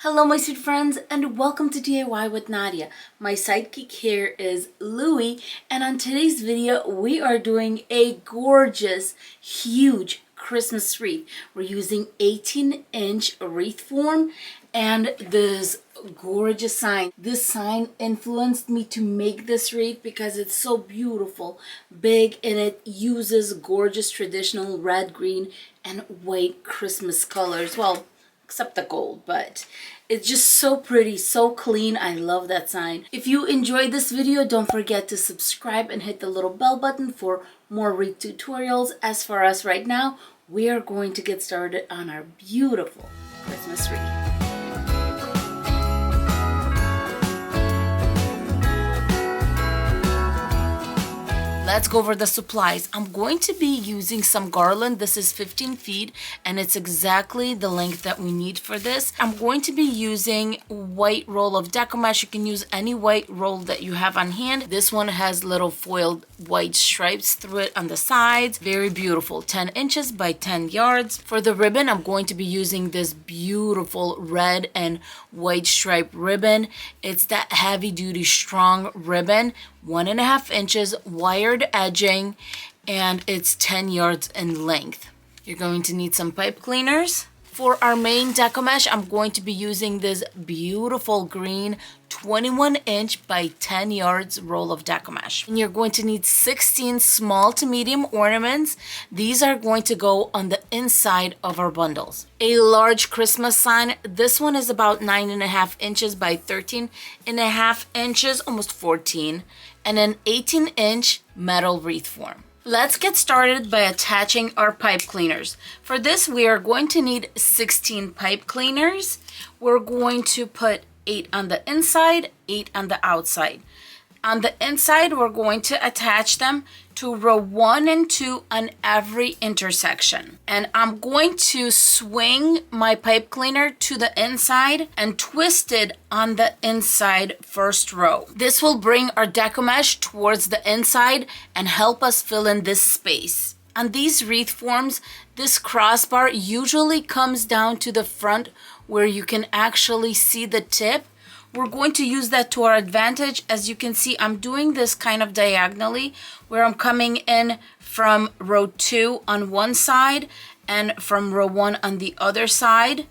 Hello my sweet friends and welcome to DIY with Nadia. My sidekick here is Louie, and on today's video we are doing a gorgeous, huge Christmas wreath. We're using 18-inch wreath form and this gorgeous sign. This sign influenced me to make this wreath because it's so beautiful, big, and it uses gorgeous traditional red, green, and white Christmas colors. Well, except the gold, but it's just so pretty, so clean. I love that sign. If you enjoyed this video, don't forget to subscribe and hit the little bell button for more wreath tutorials. As for us right now, we are going to get started on our beautiful Christmas wreath. Let's go over the supplies. I'm going to be using some Garland. This is 15 feet and it's exactly the length that we need for this. I'm going to be using white roll of Deco mesh. You can use any white roll that you have on hand. This one has little foiled white stripes through it on the sides. Very beautiful, 10 inches by 10 yards. For the ribbon, I'm going to be using this beautiful red and white stripe ribbon. It's that heavy duty strong ribbon, 1.5 inches, wired edging, and it's 10 yards in length. You're going to need some pipe cleaners. For our main Deco mesh, I'm going to be using this beautiful green 21-inch by 10 yards roll of Deco mesh. And you're going to need 16 small to medium ornaments. These are going to go on the inside of our bundles. A large Christmas sign. This one is about 9.5 inches by 13.5 inches, almost 14. And an 18-inch metal wreath form. Let's get started by attaching our pipe cleaners. For this, we are going to need 16 pipe cleaners. We're going to put 8 on the inside, 8 on the outside. On the inside, we're going to attach them to row 1 and 2 on every intersection. And I'm going to swing my pipe cleaner to the inside and twist it on the inside first row. This will bring our Deco mesh towards the inside and help us fill in this space. On these wreath forms, this crossbar usually comes down to the front where you can actually see the tip. We're going to use that to our advantage. As you can see, I'm doing this kind of diagonally where I'm coming in from row 2 on one side and from row 1 on the other side.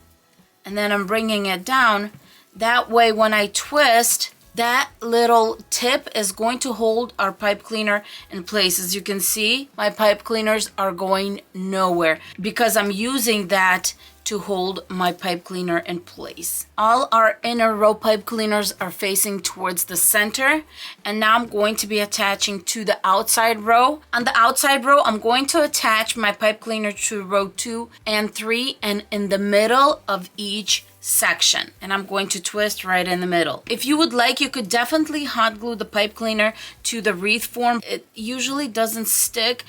And then I'm bringing it down. That way, when I twist, that little tip is going to hold our pipe cleaner in place. As you can see, my pipe cleaners are going nowhere because I'm using that to hold my pipe cleaner in place. All our inner row pipe cleaners are facing towards the center, and now I'm going to be attaching to the outside row. On the outside row, I'm going to attach my pipe cleaner to row 2 and 3 and in the middle of each section, and I'm going to twist right in the middle. If you would like, you could definitely hot glue the pipe cleaner to the wreath form. It usually doesn't stick.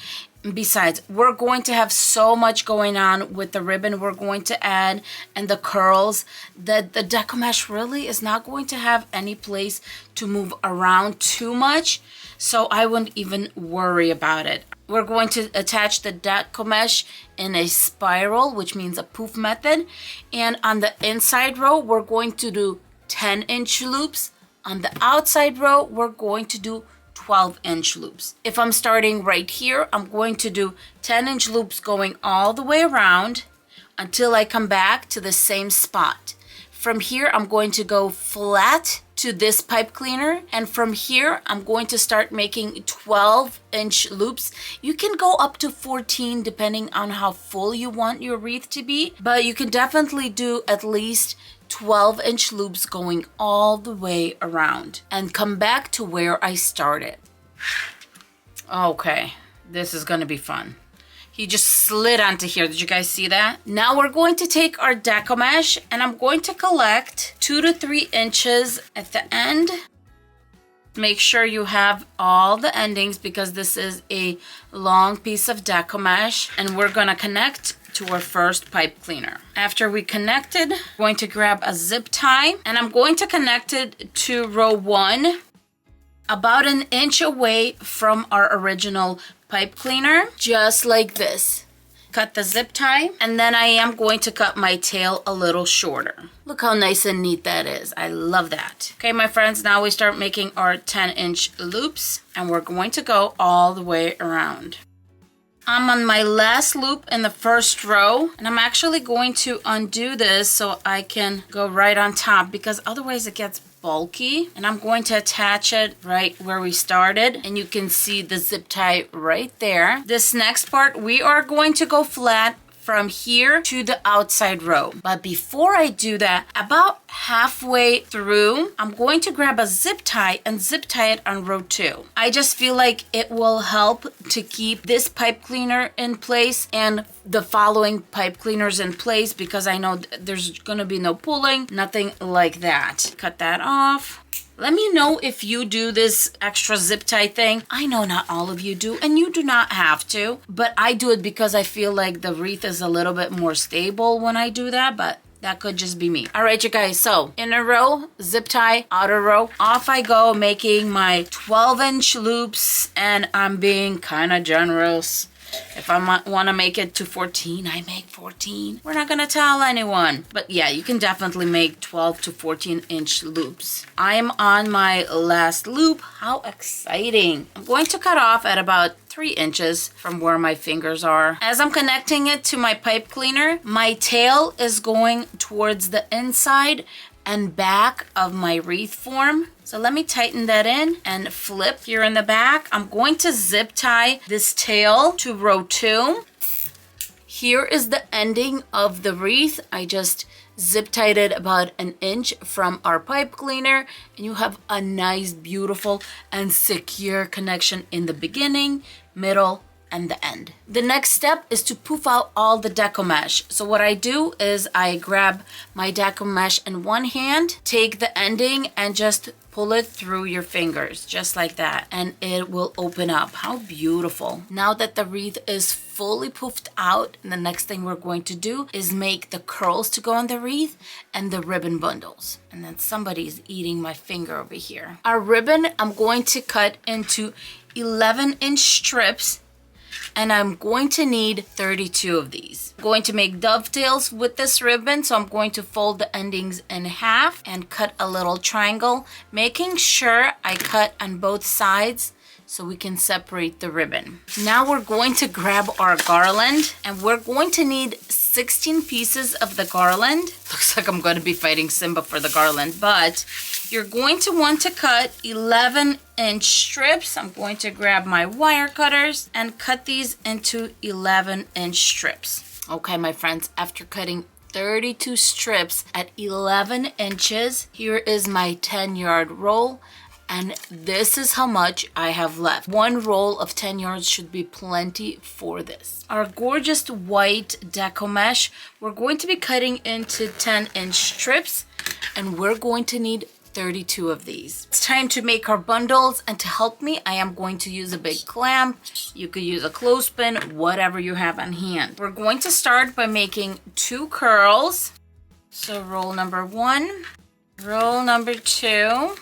Besides, we're going to have so much going on with the ribbon we're going to add and the curls that the Deco mesh really is not going to have any place to move around too much, so I wouldn't even worry about it. We're going to attach the Deco mesh in a spiral, which means a poof method, and on the inside row we're going to do 10-inch loops. On the outside row we're going to do 12-inch loops. If I'm starting right here, I'm going to do 10-inch loops going all the way around until I come back to the same spot. From here, I'm going to go flat to this pipe cleaner, and from here, I'm going to start making 12-inch loops. You can go up to 14 depending on how full you want your wreath to be, but you can definitely do at least 12-inch loops going all the way around and come back to where I started. Okay, this is gonna be fun. He just slid onto here. Did you guys see that? Now we're going to take our Deco mesh and I'm going to collect 2 to 3 inches at the end. Make sure you have all the endings because this is a long piece of Deco mesh, and we're gonna connect to our first pipe cleaner. After we connected, I'm going to grab a zip tie and I'm going to connect it to row 1 about 1 inch away from our original pipe cleaner, just like this. cut the zip tie, and then I am going to cut my tail a little shorter. Look how nice and neat that is. I love that. Okay, my friends, now we start making our 10-inch loops, and we're going to go all the way around. I'm on my last loop in the first row, and I'm actually going to undo this so I can go right on top, because otherwise it gets bulky. And I'm going to attach it right where we started, and you can see the zip tie right there. This next part, we are going to go flat from here to the outside row. But before I do that, about halfway through, I'm going to grab a zip tie and zip tie it on row 2. I just feel like it will help to keep this pipe cleaner in place and the following pipe cleaners in place, because I know there's gonna be no pulling, nothing like that. Cut that off. Let me know if you do this extra zip tie thing. I know not all of you do, and you do not have to, but I do it because I feel like the wreath is a little bit more stable when I do that, but that could just be me. All right, you guys, so inner row, zip tie, outer row, off I go making my 12-inch loops, and I'm being kind of generous. If I want to make it to 14, I make 14. We're not going to tell anyone. But yeah, you can definitely make 12 to 14-inch loops. I'm on my last loop. How exciting. I'm going to cut off at about 3 inches from where my fingers are. As I'm connecting it to my pipe cleaner, my tail is going towards the inside and back of my wreath form. So let me tighten that in and flip here in the back. I'm going to zip tie this tail to row 2. Here is the ending of the wreath. I just zip tied it about 1 inch from our pipe cleaner, and you have a nice, beautiful, and secure connection in the beginning, middle, and the end. The next step is to poof out all the Deco mesh. So what I do is I grab my Deco mesh in one hand, take the ending, and just pull it through your fingers, just like that, and it will open up. How beautiful. Now that the wreath is fully poofed out, the next thing we're going to do is make the curls to go on the wreath and the ribbon bundles. And then somebody's eating my finger over here. Our ribbon, I'm going to cut into 11-inch strips, and I'm going to need 32 of these. I'm going to make dovetails with this ribbon, so I'm going to fold the endings in half and cut a little triangle, making sure I cut on both sides so we can separate the ribbon. Now we're going to grab our garland, and we're going to need 16 pieces of the garland. Looks like I'm going to be fighting Simba for the garland, but you're going to want to cut 11-inch strips. I'm going to grab my wire cutters and cut these into 11-inch strips. Okay, my friends, after cutting 32 strips at 11 inches, here is my 10-yard roll. And this is how much I have left. One roll of 10 yards should be plenty for this. Our gorgeous white Deco mesh, we're going to be cutting into 10-inch strips, and we're going to need 32 of these. It's time to make our bundles, and to help me, I am going to use a big clamp. You could use a clothespin, whatever you have on hand. We're going to start by making 2 curls. So roll number 1, roll number 2.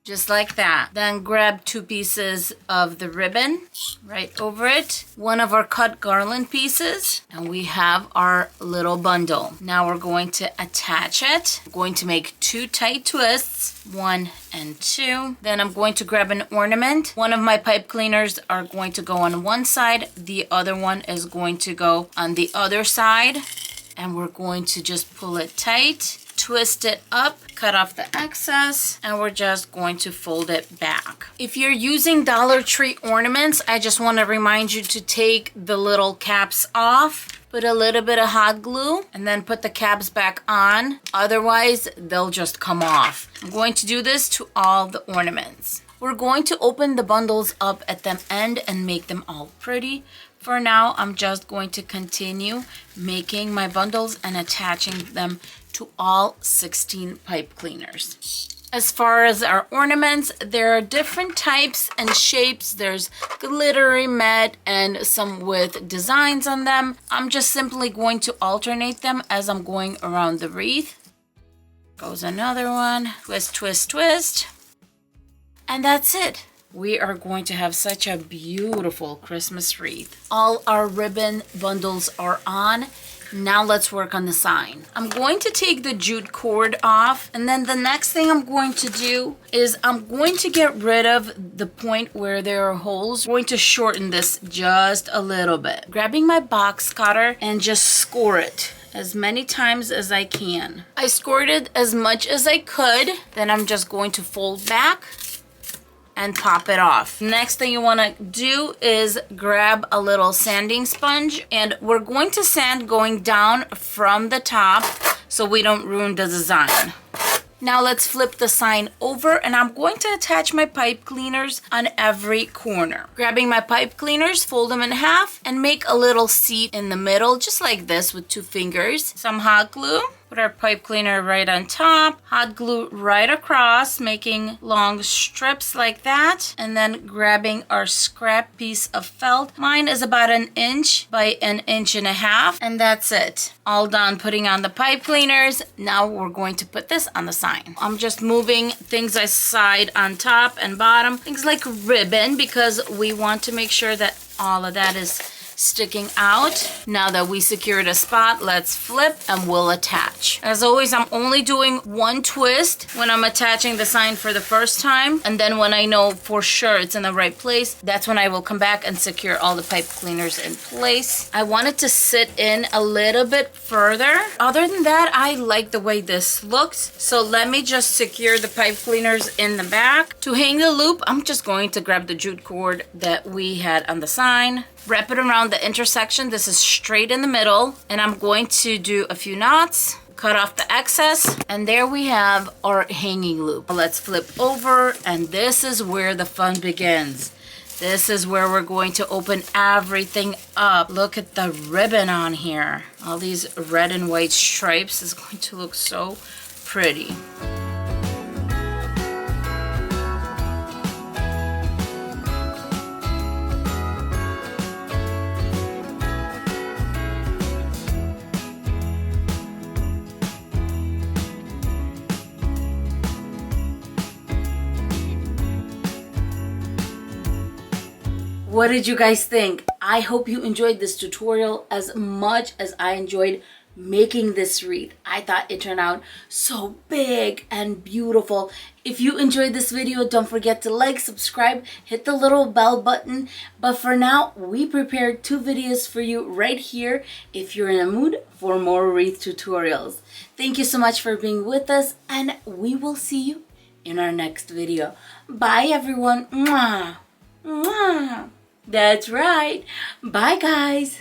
Just like that. Then grab 2 pieces of the ribbon right over it. One of our cut garland pieces. And we have our little bundle. Now we're going to attach it. I'm going to make 2 tight twists. 1 and 2. Then I'm going to grab an ornament. One of my pipe cleaners are going to go on one side. The other one is going to go on the other side. And we're going to just pull it tight. Twist it up, cut off the excess, and we're just going to fold it back. If you're using Dollar Tree ornaments, I just want to remind you to take the little caps off, put a little bit of hot glue, and then put the caps back on. Otherwise, they'll just come off. I'm going to do this to all the ornaments. We're going to open the bundles up at the end and make them all pretty. For now, I'm just going to continue making my bundles and attaching them to all 16 pipe cleaners. As far as our ornaments, there are different types and shapes. There's glittery matte and some with designs on them. I'm just simply going to alternate them as I'm going around the wreath. Goes another one. Twist, twist, twist. And that's it. we are going to have such a beautiful Christmas wreath. All our ribbon bundles are on. Now let's work on the sign. I'm going to take the jute cord off, and then the next thing I'm going to do is I'm going to get rid of the point where there are holes. I'm going to shorten this just a little bit. Grabbing my box cutter and just score it as many times as I can. I scored it as much as I could. Then I'm just going to fold back and pop it off. Next thing you want to do is grab a little sanding sponge, and we're going to sand going down from the top so we don't ruin the design. Now let's flip the sign over, and I'm going to attach my pipe cleaners on every corner. Grabbing my pipe cleaners, fold them in half and make a little seat in the middle, just like this with 2 fingers. Some hot glue. Put our pipe cleaner right on top, hot glue right across, making long strips like that, and then grabbing our scrap piece of felt. Mine is about 1 inch by 1.5 inches, and that's it. All done putting on the pipe cleaners. Now we're going to put this on the sign. I'm just moving things aside on top and bottom, things like ribbon, because we want to make sure that all of that is sticking out. Now that we secured a spot, let's flip and we'll attach. As always, I'm only doing 1 twist when I'm attaching the sign for the first time, and then when I know for sure it's in the right place, that's when I will come back and secure all the pipe cleaners in place. I want it to sit in a little bit further. Other than that, I like the way this looks, so let me just secure the pipe cleaners in the back. To hang the loop, I'm just going to grab the jute cord that we had on the sign, wrap it around the intersection. This is straight in the middle, and I'm going to do a few knots, cut off the excess, and there we have our hanging loop. Let's flip over, and this is where the fun begins. This is where we're going to open everything up. Look at the ribbon on here. All these red and white stripes is going to look so pretty. What did you guys think? I hope you enjoyed this tutorial as much as I enjoyed making this wreath. I thought it turned out so big and beautiful. If you enjoyed this video, don't forget to like, subscribe, hit the little bell button. But for now, we prepared 2 videos for you right here if you're in a mood for more wreath tutorials. Thank you so much for being with us, and we will see you in our next video. Bye everyone. Mwah. Mwah. That's right. Bye guys.